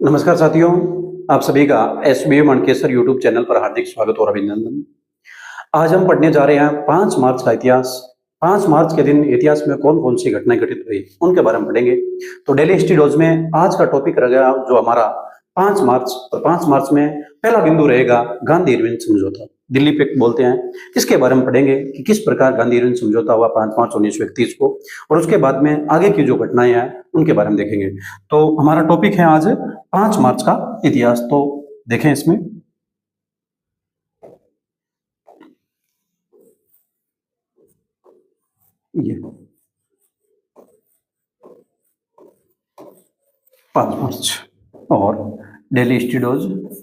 नमस्कार साथियों, आप सभी का एसबीए मणकेसर यूट्यूब चैनल पर हार्दिक स्वागत और अभिनंदन। आज हम पढ़ने जा रहे हैं 5 मार्च का इतिहास। 5 मार्च के दिन इतिहास में कौन-कौन सी घटनाएँ घटित हुई, उनके बारे में पढ़ेंगे। तो डेली हिस्ट्री डोज में आज का टॉपिक रहेगा जो हमारा 5 मार्च और 5 मार्च में पहला बिंदु रहेगा गांधी-इरविन समझौता, दिल्ली पैक्ट बोलते हैं। इसके बारे में पढ़ेंगे कि किस प्रकार गांधी-इरविन समझौता हुआ 5 मार्च 1931 को और उसके बाद में आगे की जो घटनाएँ हैं, उनके बारे में देखेंगे। तो हमारा टॉपिक है आज 5 मार्च का इतिहास। तो देखें इसमें ये 5 मार्च और डेली स्टूडियोज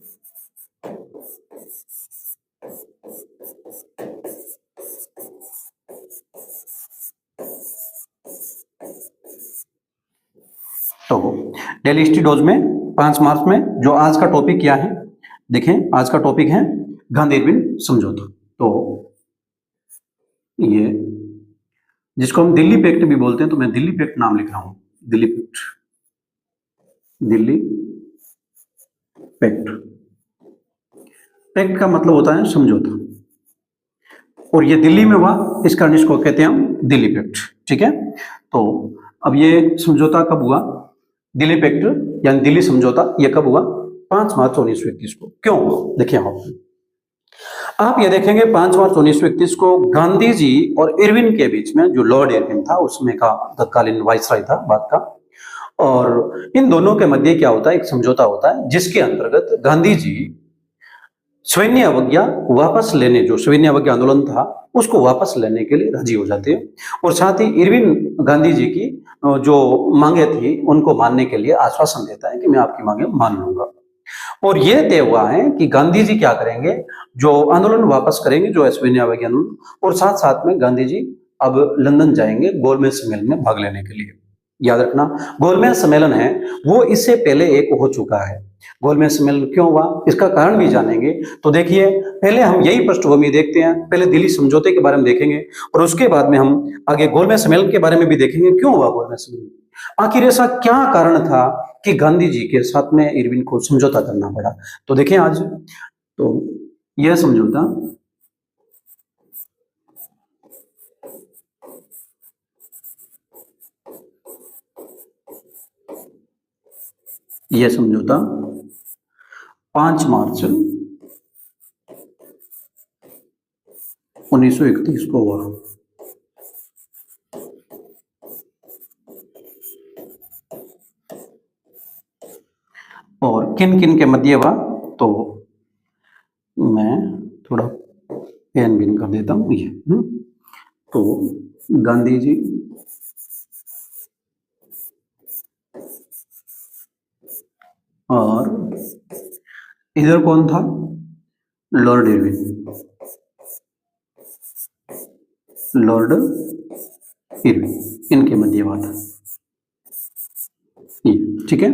तो डेली स्टूडियोज में 5 मार्च में जो आज का टॉपिक क्या है, देखें आज का टॉपिक है गांधी-इरविन समझौता। तो ये जिसको हम दिल्ली पैक्ट भी बोलते हैं, तो मैं दिल्ली पैक्ट नाम लिख रहा हूं, Delhi pact, Delhi pact. Pact का मतलब होता है समझौता और ये दिल्ली में हुआ, इस कारण इसको कहते हैं हम दिल्ली पैक्ट। ठीक है, तो अब ये समझौता कब हुआ, दिल्ली पैक्ट यानी दिल्ली समझौता, ये कब हुआ? 5 मार्च 1931 को। क्यों हुआ? देखिए आप ये देखेंगे 5 मार्च 1931 को गांधी जी और इरविन के बीच में, जो लॉर्ड इरविन था उसमें का तत्कालीन वाइसराय था बाद का, और इन दोनों के मध्य क्या होता है, एक समझौता होता है जिसके अंतर्गत गांधी जी सैन्य अवज्ञा वापस लेने, जो सैन्य अवज्ञा आंदोलन था उसको वापस लेने के लिए राजी हो जाते हैं और साथ ही इरविन गांधी जी की जो मांगे थी उनको मानने के लिए आश्वासन देता है कि मैं आपकी मांगे मान लूंगा। और ये तय हुआ है कि गांधी जी क्या करेंगे, जो आंदोलन वापस करेंगे, जो सैन्य अवज्ञा आंदोलन, और साथ साथ में गांधी जी अब लंदन जाएंगे गोलमेज सम्मेलन में भाग लेने के लिए। याद रखना, गोलमेज सम्मेलन है वो इससे पहले एक हो चुका है। गोलमेज सम्मेलन क्यों हुआ, इसका कारण भी जानेंगे। तो देखिए, पहले हम यही पृष्ठभूमि देखते हैं, पहले दिल्ली समझौते के बारे में देखेंगे और उसके बाद में हम आगे गोलमेज सम्मेलन के बारे में भी देखेंगे, क्यों हुआ गोलमेज सम्मेलन, आखिर ऐसा क्या कारण था कि गांधी जी के साथ में इरविन को समझौता करना पड़ा। तो देखें आज, तो यह समझौता यह समझौता 5 मार्च 1931 को हुआ। और किन किन के मध्य हुआ, तो मैं थोड़ा पेन बिन कर देता हूं ये। तो गांधी जी और इधर कौन था, लॉर्ड इरविन, लॉर्ड इरविन, इनके मध्य हुआ था ये। ठीक है,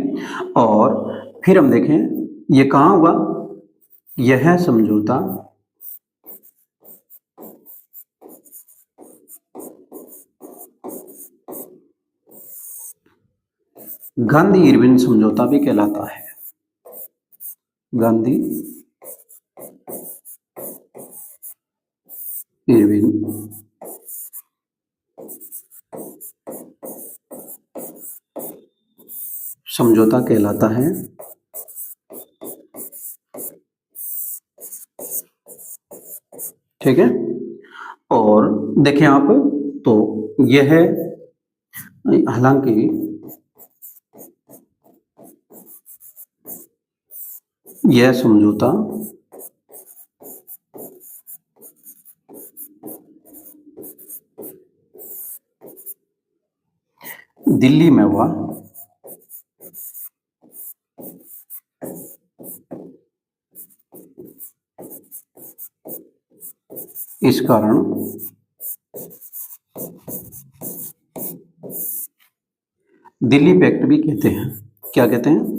और फिर हम देखें ये कहां हुआ, यह समझौता गांधी इरविन समझौता भी कहलाता है। गांधी इरविन समझौता कहलाता है। ठीक है, और देखें आप, तो यह है, हालांकि यह समझौता दिल्ली में हुआ, इस कारण दिल्ली पैक्ट भी कहते हैं। क्या कहते हैं,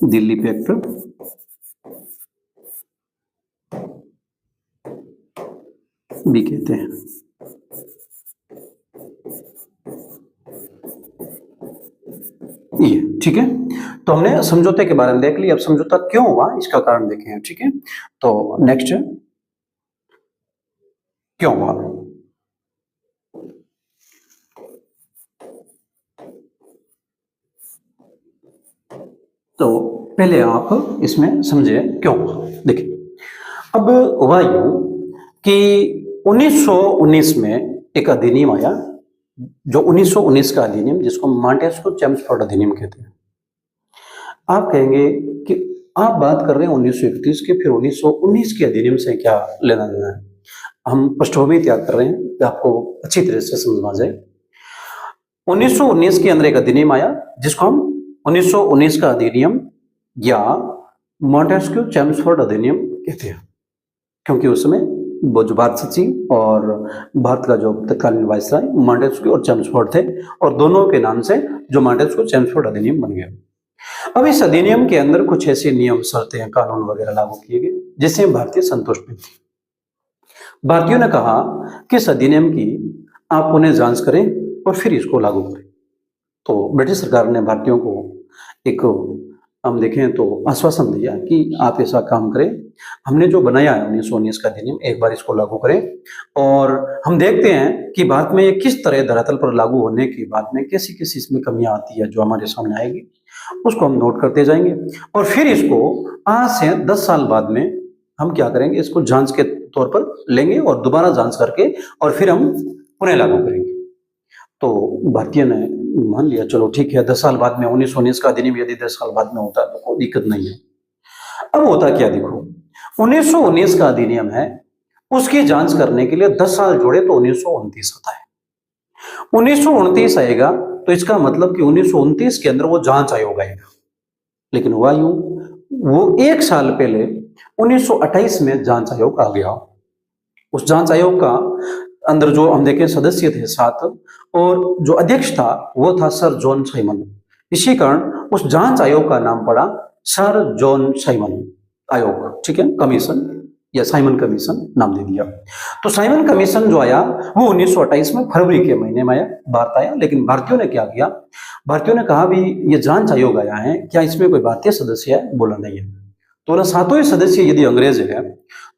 दिल्ली पैक्ट भी कहते हैं। ये, ठीक है। तो हमने समझौते के बारे में देख लिया, अब समझौता क्यों हुआ इसका कारण देखें, ठीक है। तो नेक्स्ट, क्यों हुआ? तो पहले आप इसमें समझे क्यों हुआ। देखिए, अब हुआ यूं कि 1919 में एक अधिनियम आया, जो 1919 का अधिनियम, जिसको मॉन्टेस्क्यू चेम्सफोर्ड अधिनियम कहते हैं। आप कहेंगे कि आप बात कर रहे हैं 1931 के, फिर 1919 के अधिनियम से क्या लेना देना है? हम पृष्ठभूमि तैयार कर रहे हैं कि आपको अच्छी तरह से समझ में आ जाए। 1919 के अंदर एक अधिनियम आया, जिसको हम 1919 का अधिनियम या मॉन्टेस्क्यू चेम्सफोर्ड अधिनियम कहते हैं, क्योंकि उस समय वो जो भारत सचिव और भारत का जो तत्कालीन वायसराय मॉन्टेस्क्यू और चेम्सफोर्ड थे, और दोनों के नाम से जो मॉन्टेस्क्यू चेम्सफोर्ड अधिनियम बन गया। अब इस अधिनियम के अंदर कुछ ऐसे नियम, शर्तें, कानून वगैरह लागू किए गए जिससे भारतीय संतुष्ट नहीं थे। भारतीयों ने कहा कि इस अधिनियम की आप उन्हें जांच करें और फिर इसको लागू करें। तो ब्रिटिश सरकार ने भारतीयों को एक, हम देखें तो आश्वासन दिया कि आप ऐसा काम करें, हमने जो बनाया है 1919 का अधिनियम, एक बार इसको लागू करें और हम देखते हैं कि भारत में ये किस तरह धरातल पर लागू होने के बाद में कैसी कैसी इसमें कमियां आती है जो हमारे सामने आएगी, उसको हम नोट करते जाएंगे और फिर इसको आज से 10 साल बाद में हम क्या करेंगे, इसको जांच के तौर पर लेंगे और दोबारा जांच करके और फिर हम पुनः लागू करेंगे। तो भारतीय ने मान लिया, चलो ठीक है, 10 साल बाद में 1919 का अधिनियम यदि 10 साल बाद में होता है तो कोई दिक्कत नहीं है। अब होता क्या, देखो 1919 का अधिनियम है, उसकी जांच करने के लिए 10 साल जोड़े तो 1929 आता है। 1929 आएगा तो इसका मतलब कि 1929 के अंदर वो जांच आयोग आएगा। लेकिन हुआ यूं, वो एक साल पहले 1928 में जांच आयोग आ गया। उस जांच आयोग का अंदर जो हम देखें सदस्य थे 7, और जो अध्यक्ष था वो था सर जॉन साइमन। इसी कारण उस जांच आयोग का नाम पड़ा सर जॉन साइमन आयोग, ठीक है, कमीशन या साइमन कमीशन नाम दे दिया। तो साइमन कमीशन जो आया वो 1928 में फरवरी के महीने में आया, भारत आया। लेकिन भारतीयों ने क्या किया, भारतीयों ने कहा भी ये जांच आयोग आया है, क्या इसमें कोई भारतीय सदस्य है? बोला नहीं है। तो ना सातों ही सदस्य यदि अंग्रेज है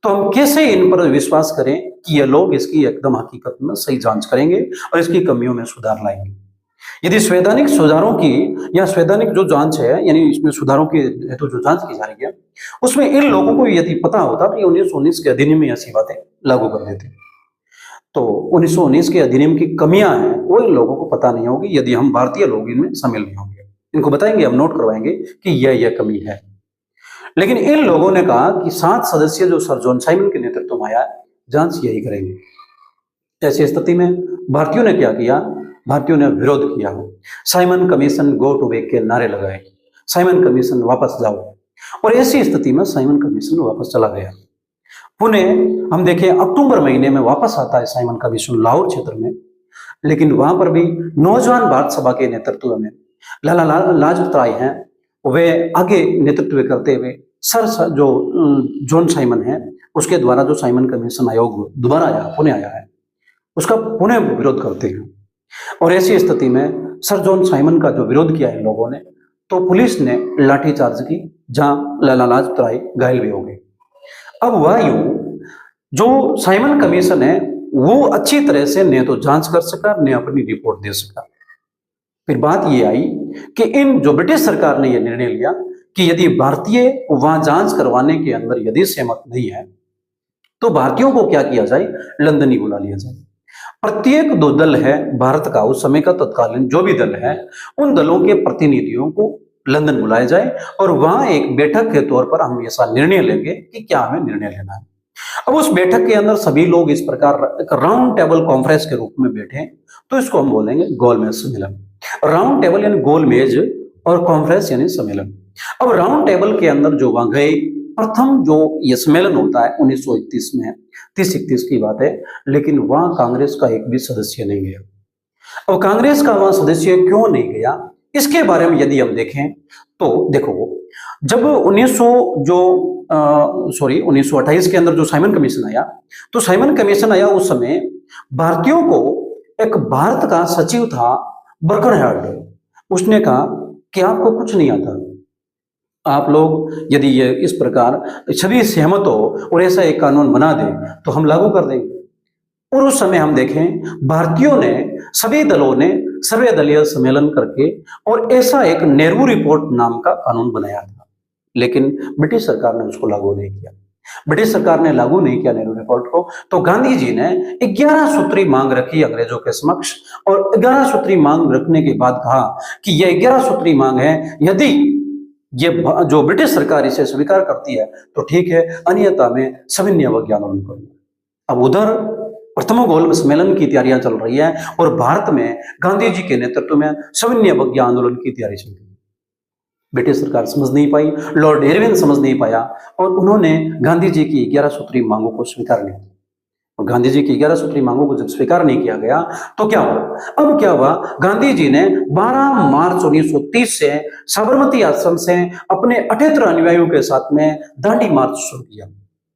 तो हम कैसे इन पर विश्वास करें कि ये लोग इसकी एकदम हकीकत में सही जांच करेंगे और इसकी कमियों में सुधार लाएंगे। यदि संवैधानिक सुधारों की या संवैधानिक जो जांच है, यानी इसमें सुधारों की हेतु जो जांच की जा रही है, उसमें इन लोगों को यदि पता होता तो 1919 के अधिनियम में ऐसी बातें लागू कर देते। तो 1919 के अधिनियम की कमियां हैं वो इन लोगों को पता नहीं होगी यदि हम भारतीय लोग इनमें शामिल नहीं होंगे। इनको बताएंगे, हम नोट करवाएंगे कि यह कमी है। लेकिन इन लोगों ने कहा कि 7 सदस्य जो सर जॉन साइमन के नेतृत्व में आया, जांच यही करेंगे। ऐसी स्थिति में भारतीयों ने क्या किया, भारतीयों ने विरोध किया। Simon commission go to back के नारे लगाए, साइमन कमीशन वापस जाओ। और ऐसी स्थिति में साइमन कमीशन वापस चला गया। पुनः हम देखें अक्टूबर महीने में वापस आता है साइमन कमीशन लाहौर क्षेत्र में। लेकिन वहां पर भी नौजवान भारत सभा के नेतृत्व में लाला लाजपत राय हैं, वे आगे नेतृत्व करते हुए सर जो जॉन साइमन है उसके द्वारा जो साइमन कमीशन आयोग दोबारा आया, पुणे आया है, उसका पुनः विरोध करते हैं। और ऐसी स्थिति में सर जॉन साइमन का जो विरोध किया है लोगों ने, तो पुलिस ने लाठीचार्ज की, जहां लाला लाजपत राय घायल भी हो गए। अब वह यूं, जो साइमन कमीशन है वो अच्छी तरह से न तो जांच कर सका न अपनी रिपोर्ट दे सका। फिर बात ये आई कि इन जो ब्रिटिश सरकार ने यह निर्णय लिया कि यदि भारतीय वहां जांच करवाने के अंदर यदि सहमत नहीं है तो भारतीयों को क्या किया जाए, लंदन ही बुला लिया जाए। प्रत्येक 2 दल है भारत का, उस समय का तत्कालीन जो भी दल है, उन दलों के प्रतिनिधियों को लंदन बुलाया जाए और वहां एक बैठक के तौर पर हम ऐसा निर्णय लेंगे कि क्या हमें निर्णय लेना है। अब उस बैठक के अंदर सभी लोग इस प्रकार एक राउंड टेबल कॉन्फ्रेंस के रूप में बैठे, तो इसको हम बोलेंगे गोलमेज सम्मेलन। राउंड टेबल यानी गोल मेज और कॉन्फ्रेंस यानी सम्मेलन। अब राउंड टेबल के अंदर जो वहां गए, प्रथम जो ये सम्मेलन होता है 1931 में, 30-31 की बात है, लेकिन वहां कांग्रेस का एक भी सदस्य नहीं गया। अब कांग्रेस का वहां सदस्य क्यों नहीं गया, इसके बारे में यदि हम देखें तो देखो, जब 1928 के अंदर जो साइमन कमीशन आया, तो साइमन कमीशन आया उस समय भारतीयों को, एक भारत का सचिव था बर्कनहार्ड, उसने कहा कि आपको कुछ नहीं आता, आप लोग यदि ये इस प्रकार सभी सहमत हो और ऐसा एक कानून बना दें तो हम लागू कर देंगे। और उस समय हम देखें भारतीयों ने, सभी दलों ने सर्वदलीय सम्मेलन करके और ऐसा एक नेहरू रिपोर्ट नाम का कानून बनाया था, लेकिन ब्रिटिश सरकार ने उसको लागू नहीं किया। ब्रिटिश सरकार ने लागू नहीं किया नेहरू रिपोर्ट को, तो गांधी जी ने 11 सूत्री मांग रखी अंग्रेजों के समक्ष, और 11 सूत्री मांग रखने के बाद कहा कि यह 11 सूत्री मांग है, यदि ये जो ब्रिटिश सरकार इसे स्वीकार करती है तो ठीक है, अन्यथा में सविनय अवज्ञा आंदोलन करूंगा। अब उधर प्रथम गोलमेज सम्मेलन की तैयारियां चल रही है और भारत में गांधी जी के नेतृत्व में सविनय अवज्ञा आंदोलन की तैयारी चल रही है। ब्रिटिश सरकार समझ नहीं पाई, लॉर्ड इरविन समझ नहीं पाया, और उन्होंने गांधी जी की 11 सूत्री मांगों को स्वीकार नहीं किया। और गांधी जी की 11 सूत्री मांगों को जब स्वीकार नहीं किया गया तो क्या हुआ? अब क्या हुआ, गांधी जी ने 12 मार्च 1930 से साबरमती आश्रम से अपने 78 अनुयायियों के साथ में दांडी मार्च शुरू किया,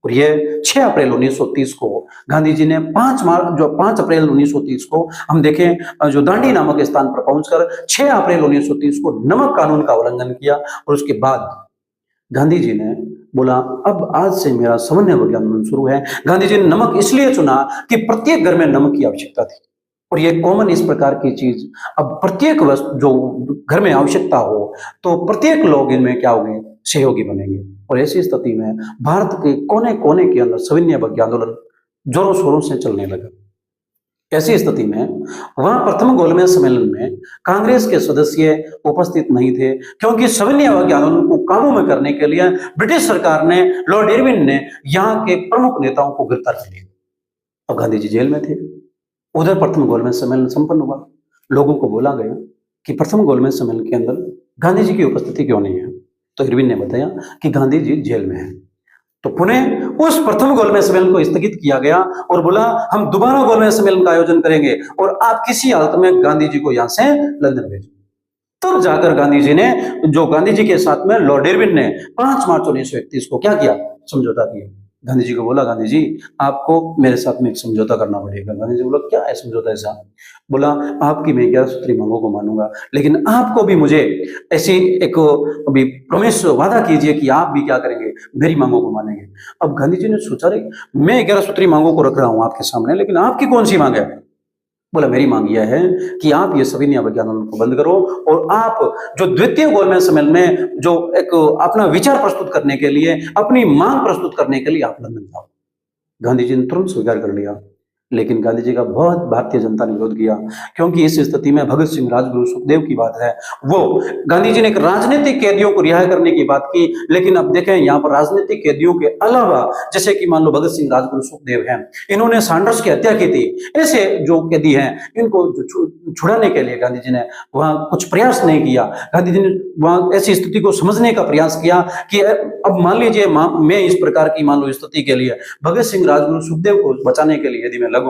और ये 6 अप्रैल 1930 को गांधी जी ने 5 अप्रैल 1930 को हम देखें जो दांडी नामक स्थान पर पहुंचकर 6 अप्रैल 1930 को नमक कानून का उल्लंघन किया, और उसके बाद गांधी जी ने बोला अब आज से मेरा सविनय अवज्ञा आंदोलन शुरू है। गांधी जी ने नमक इसलिए चुना कि प्रत्येक घर में नमक की आवश्यकता थी, और ये कॉमन इस प्रकार की चीज, अब प्रत्येक वस्तु जो घर में आवश्यकता हो तो प्रत्येक लोग इनमें क्या होंगे, सहयोगी बनेंगे। और ऐसी स्थिति में भारत के कोने कोने के अंदर सविनय अवज्ञा आंदोलन जोरों शोरों से चलने लगा। ऐसी स्थिति में वहां प्रथम गोलमेज सम्मेलन में कांग्रेस के सदस्य उपस्थित नहीं थे, क्योंकि सविनय अवज्ञा आंदोलन को काबू में करने के लिए ब्रिटिश सरकार ने, लॉर्ड इरविन ने यहाँ के प्रमुख नेताओं को गिरफ्तार कर लिया। अब गांधी जी जेल में थे, उधर प्रथम गोलमेज सम्मेलन संपन्न हुआ। लोगों को बोला गया कि प्रथम गोलमेज सम्मेलन के अंदर गांधी जी की उपस्थिति क्यों नहीं है, तो इरविन ने बताया कि गांधी जी जेल में हैं। तो पुनः उस प्रथम गोलमेज सम्मेलन को स्थगित किया गया और बोला हम दोबारा गोलमेज सम्मेलन का आयोजन करेंगे और आप किसी हालत में गांधी जी को यहां से लंदन भेजो। तब जाकर गांधी जी ने, जो गांधी जी के साथ में लॉर्ड इरविन ने 5 मार्च 1931 को क्या किया, समझौता किया। गांधी जी को बोला गांधी जी आपको मेरे साथ में एक समझौता करना पड़ेगा। गांधी जी बोला क्या है समझौता ऐसा? बोला आपकी मैं 11 सूत्री मांगों को मानूंगा, लेकिन आपको भी मुझे ऐसी एक अभी प्रॉमिस, वादा कीजिए कि आप भी क्या करेंगे, मेरी मांगों को मानेंगे। अब गांधी जी ने सोचा रे मैं 11 सूत्री मांगों को रख रहा हूं आपके सामने, लेकिन आपकी कौन सी मांग है? बोला मेरी मांग यह है कि आप ये सविनय अवज्ञा आंदोलन को बंद करो, और आप जो द्वितीय गोलमेज सम्मेलन में जो एक अपना विचार प्रस्तुत करने के लिए, अपनी मांग प्रस्तुत करने के लिए आप लंदन जाओ। गांधी जी ने तुरंत स्वीकार कर लिया, लेकिन गांधी जी का बहुत भारतीय जनता ने विरोध किया, क्योंकि इस स्थिति में भगत सिंह, राजगुरु, सुखदेव की बात है। वो गांधी जी ने एक राजनीतिक कैदियों को रिहा करने की बात की, लेकिन अब देखें यहाँ पर राजनीतिक कैदियों के अलावा, जैसे कि मान लो भगत सिंह, राजगुरु, सुखदेव हैं, इन्होंने सैंडर्स की हत्या की थी, ऐसे जो कैदी हैं इनको छुड़ाने के लिए गांधी जी ने वहां कुछ प्रयास नहीं किया। गांधी जी ने वहां ऐसी स्थिति को समझने का प्रयास किया कि अब मान लीजिए मैं इस प्रकार की मान लो स्थिति के लिए भगत सिंह, राजगुरु, सुखदेव को बचाने के लिए यदि मैं लगूं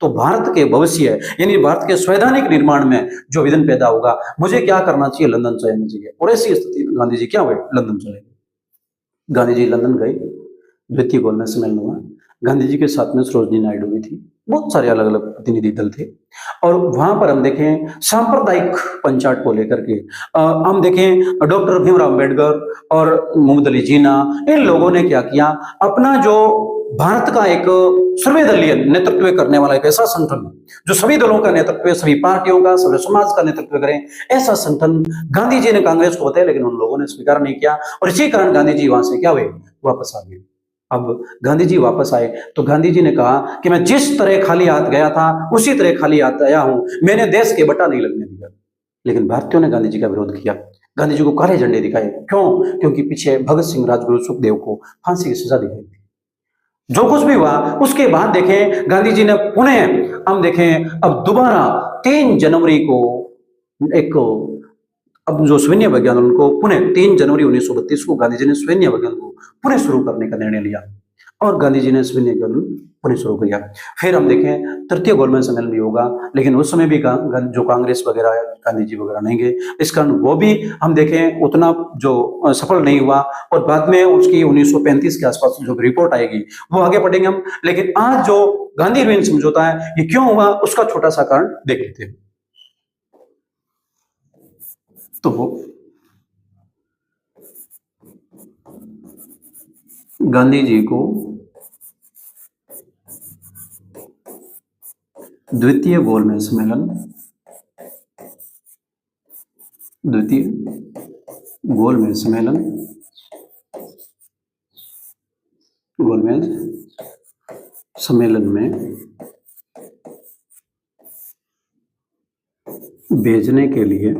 तो भारत के भविष्य यानी भारत के संवैधानिक निर्माण में जो विघ्न पैदा होगा, मुझे क्या करना चाहिए, लंदन चलना चाहिए। और ऐसी स्थिति में गांधी जी क्या हुए, लंदन चले गए। गांधी जी लंदन गए, द्वितीय गोलमेज सम्मेलन हुआ। गांधी जी के साथ में सरोजिनी नायडू भी थी, बहुत सारे अलग अलग प्रतिनिधि दल थे, और वहां पर हम देखें सांप्रदायिक पंचायत को लेकर के हम देखें डॉक्टर भीमराव अम्बेडकर और मोहम्मद अली जिन्ना, इन लोगों ने क्या किया, अपना जो भारत का एक सर्वदलीय नेतृत्व करने वाला एक ऐसा संगठन जो सभी दलों का नेतृत्व, सभी पार्टियों का, सभी समाज का नेतृत्व करें, ऐसा संगठन गांधी जी ने कांग्रेस को बताया, लेकिन उन लोगों ने स्वीकार नहीं किया, और इसी कारण गांधी जी वहां से क्या हुए, वापस आ गए। अब गांधी जी वापस आए तो गांधी जी ने कहा कि मैं जिस तरह खाली हाथ गया था उसी तरह खाली हाथ आया हूं, मैंने देश के बटा नहीं लगने दिया। लेकिन भारतीयों ने गांधी जी का विरोध किया, गांधी जी को काले झंडे दिखाए। क्यों? क्योंकि पीछे भगत सिंह, राजगुरु, सुखदेव को फांसी की सजा दी गई थी। जो कुछ भी हुआ उसके बाद देखें गांधी जी ने पुनः हम देखें अब दोबारा 3 जनवरी को एक अब जो सविनय अवज्ञा आंदोलन को पुनः 3 जनवरी 1932 को गांधी जी ने सविनय अवज्ञा आंदोलन को पुनः शुरू करने का निर्णय लिया, और गांधी जी ने सविनय आंदोलन पुनः शुरू किया। फिर हम देखें तृतीय गोलमेज सम्मेलन भी होगा, लेकिन उस समय भी जो कांग्रेस वगैरह है, गांधी जी वगैरह नहीं गए, इस कारण वो भी हम देखें उतना जो सफल नहीं हुआ, और बाद में उसकी 1935 के आसपास जो रिपोर्ट आएगी वो आगे पढ़ेंगे हम। लेकिन आज जो गांधी इरविन समझौता है ये क्यों हुआ, उसका छोटा सा कारण देख लेते हैं। तो गांधी जी को द्वितीय गोलमेज सम्मेलन, द्वितीय गोलमेज सम्मेलन, गोलमेज सम्मेलन में भेजने के लिए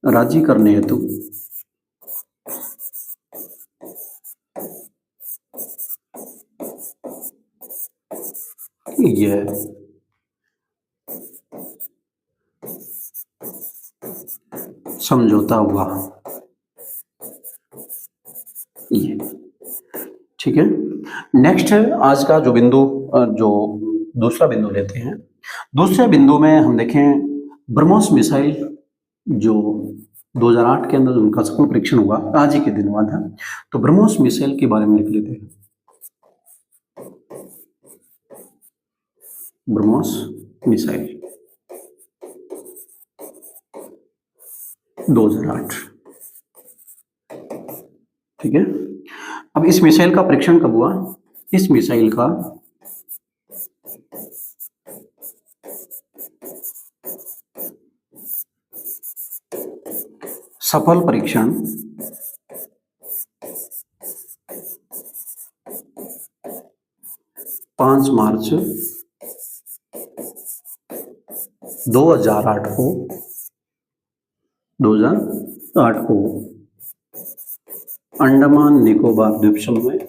राजी करने हेतु यह समझौता हुआ। ये ठीक है। नेक्स्ट आज का जो बिंदु, जो दूसरा बिंदु लेते हैं, दूसरे बिंदु में हम देखें ब्रह्मोस मिसाइल जो 2008 के अंदर उनका सफल परीक्षण हुआ, आज ही के दिन हुआ था। तो ब्रह्मोस मिसाइल के बारे में लिख लेते हैं। ब्रह्मोस मिसाइल 2008, ठीक है। अब इस मिसाइल का परीक्षण कब हुआ? इस मिसाइल का सफल परीक्षण 5 मार्च 2008 को अंडमान निकोबार द्वीप समूह में,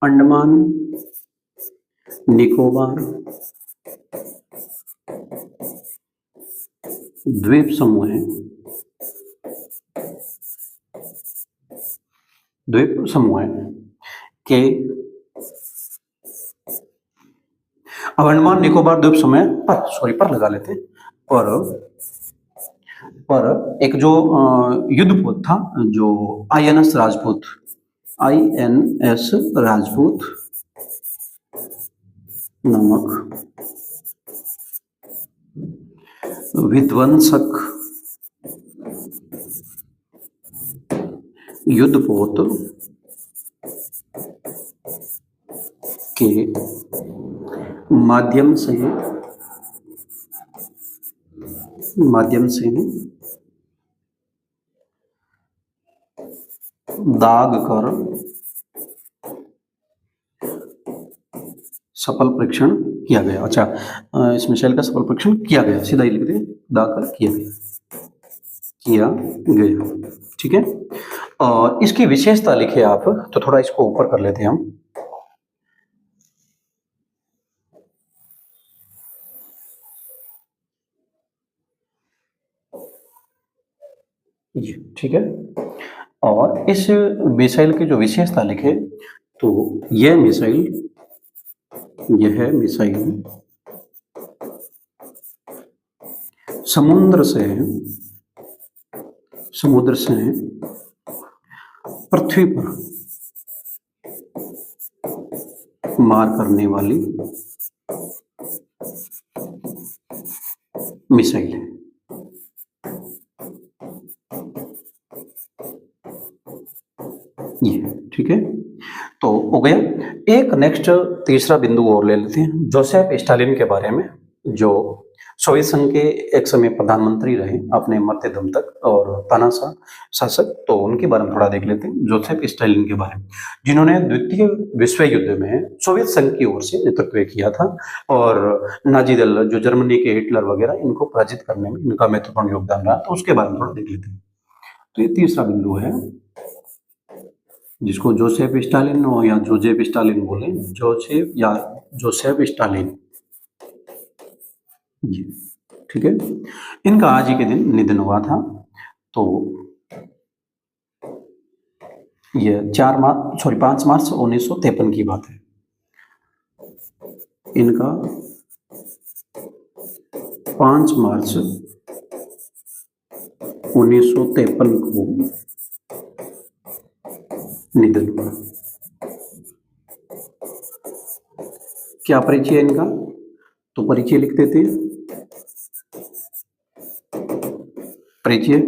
अंडमान निकोबार द्वीप समूह है, द्वीप समूह के, अब अंडमान निकोबार द्वीप समूह पर लगा लेते हैं, पर एक जो युद्धपोत था, जो INS राजपूत, INS राजपूत नामक विध्वंसक युद्धपोत के माध्यम से दाग कर सफल परीक्षण किया गया। अच्छा, इस मिसाइल का सफल परीक्षण किया गया, सीधा ही लिख दे, दाग कर किया गया, ठीक है। और इसकी विशेषता लिखे आप, तो थोड़ा इसको ऊपर कर लेते हैं हम। ये ठीक है। और इस मिसाइल की जो विशेषता लिखे, तो यह मिसाइल समुद्र से पृथ्वी पर मार करने वाली मिसाइल है। ये ठीक है, तो हो गया। एक नेक्स्ट तीसरा बिंदु और ले लेते हैं, जोसेफ स्टालिन के बारे में, जो सोवियत संघ के एक समय प्रधानमंत्री रहे अपने मरते दम तक, और तानाशाह शासक। तो उनके बारे में थोड़ा देख लेते हैं, जोसेफ स्टालिन के बारे में, जिन्होंने द्वितीय विश्व युद्ध में सोवियत संघ की ओर से नेतृत्व किया था, और नाजी दल जो जर्मनी के हिटलर वगैरह, इनको पराजित करने में इनका महत्वपूर्ण योगदान रहा। तो उसके बारे में थोड़ा देख लेते हैं। तो ये तीसरा बिंदु है, जिसको जोसेफ स्टालिन हो या जोजेफ स्टालिन बोले, जोसेफ या जोसेफ स्टालिन, ये ठीक है। इनका आज ही के दिन निधन हुआ था। तो ये 5 मार्च 1953 की बात है। इनका 5 मार्च 1953 को निधन हुआ। क्या परिचय इनका? तो परिचय लिख देते हैं। परिचय।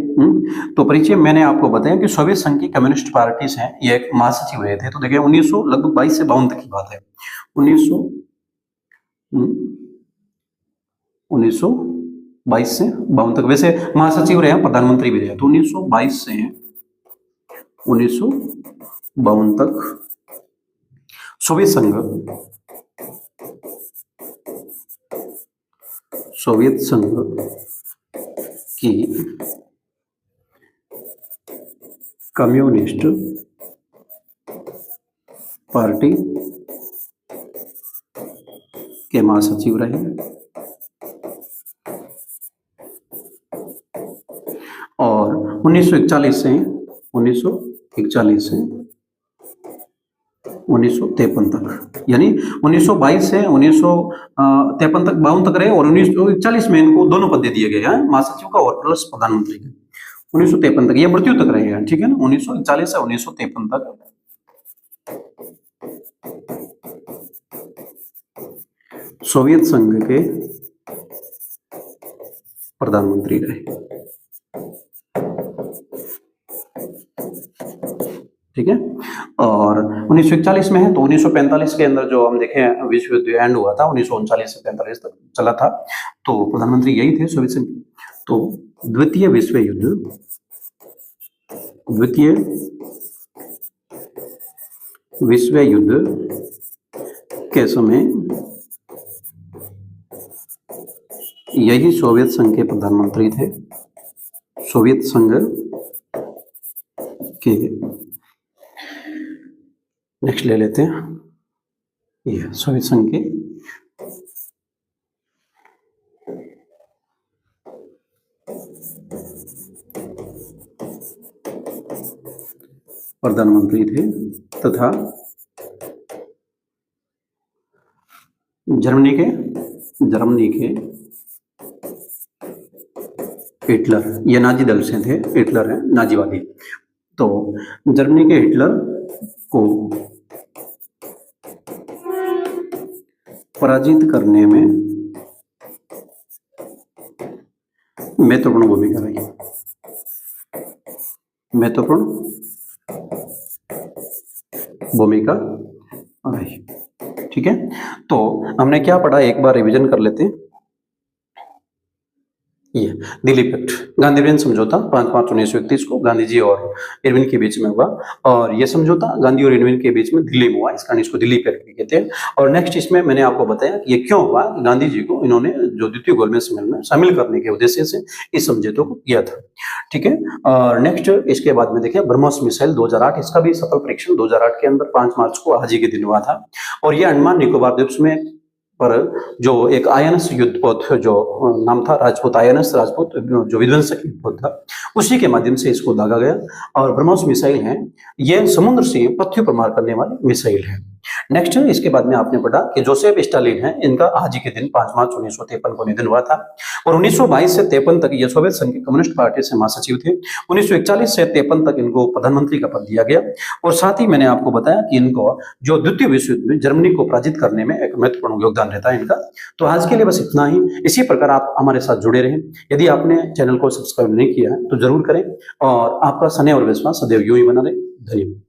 तो परिचय मैंने आपको बताया कि सोवियत संघ की कम्युनिस्ट पार्टीज हैं, ये एक महासचिव रहे थे। तो देखिए 1900 लगभग 22 से 52 तक की बात है। 1922 से 52 तक। वैसे महासचिव रहे, प्रधानमंत्री भी रहे। तो 1922 से 1952 तक सोवियत संघ की कम्युनिस्ट पार्टी के महासचिव रहे और 1941 से 1953 तक, यानी 1922 से 1953 तक 52 तक रहे और 1941 में इनको दोनों पद दे दिए गए हैं, महासचिव का और प्लस प्रधानमंत्री का। 1953 तक ये मृत्यु तक रहे हैं, ठीक है ना। 1941 से 1953 तक सोवियत संघ के प्रधानमंत्री रहे, ठीक है। और 1941 में है तो 1945 के अंदर जो हम देखें विश्व युद्ध एंड हुआ था, 1939 से 45 तक चला था, तो प्रधानमंत्री यही थे सोवियत संघ। तो द्वितीय विश्व युद्ध के समय यही सोवियत संघ के प्रधानमंत्री थे। सोवियत संघ के नेक्स्ट ले लेते हैं, ये सोवियत संघ के प्रधानमंत्री थे तथा जर्मनी के हिटलर, ये नाजी दल से थे, हिटलर है नाजीवादी। तो जर्मनी के हिटलर को पराजित करने में महत्वपूर्ण भूमिका रही, ठीक है। तो हमने क्या पढ़ा, एक बार रिवीजन कर लेते हैं। ये दिल्ली पैक्ट, गांधी-इरविन समझौता 5/5/1931 को गांधी जी और इरविन के बीच में हुआ, और ये समझौता गांधी और इरविन के बीच में दिल्ली में हुआ, इस कारण इसको दिल्ली पैक्ट भी कहते हैं। और नेक्स्ट इसमें मैंने आपको बताया कि ये क्यों हुआ, गांधी जी को इन्होंने जो द्वितीय गोलमेज सम्मेलन में शामिल करने के उद्देश्य से इस समझौते को किया था, ठीक है। और नेक्स्ट इसके बाद में देखिए ब्रह्मोस मिसाइल 2008, इसका भी सफल परीक्षण 2008 के अंदर 5 मार्च को आज ही के दिन हुआ था। और ये अंडमान निकोबार द्वीप में पर जो एक आईएनएस युद्धपोत जो नाम था राजपूत, आईएनएस राजपूत जो विध्वंसक युद्धपोत था, उसी के माध्यम से इसको दागा गया। और ब्रह्मोस मिसाइल है, ये समुद्र से पृथ्वी पर मार करने वाली मिसाइल है। नेक्स्ट इसके बाद में आपने पढ़ा कि जोसेफ स्टालिन है, इनका आज ही के दिन 5 मार्च 1953 को निधन हुआ था। और 1922 से 53 तक ये सोवियत संघ की कम्युनिस्ट पार्टी से महासचिव थे। 1941 से 53 तक इनको प्रधानमंत्री का पद दिया गया। और साथ ही मैंने आपको बताया कि इनको जो द्वितीय विश्व युद्ध में जर्मनी को पराजित करने में एक महत्वपूर्ण योगदान रहता है इनका। तो आज के लिए बस इतना ही। इसी प्रकार आप हमारे साथ जुड़े रहें। यदि आपने चैनल को सब्सक्राइब नहीं किया है तो जरूर करें, और आपका स्नेह और विश्वास सदैव यूं ही बना रहे। धन्यवाद।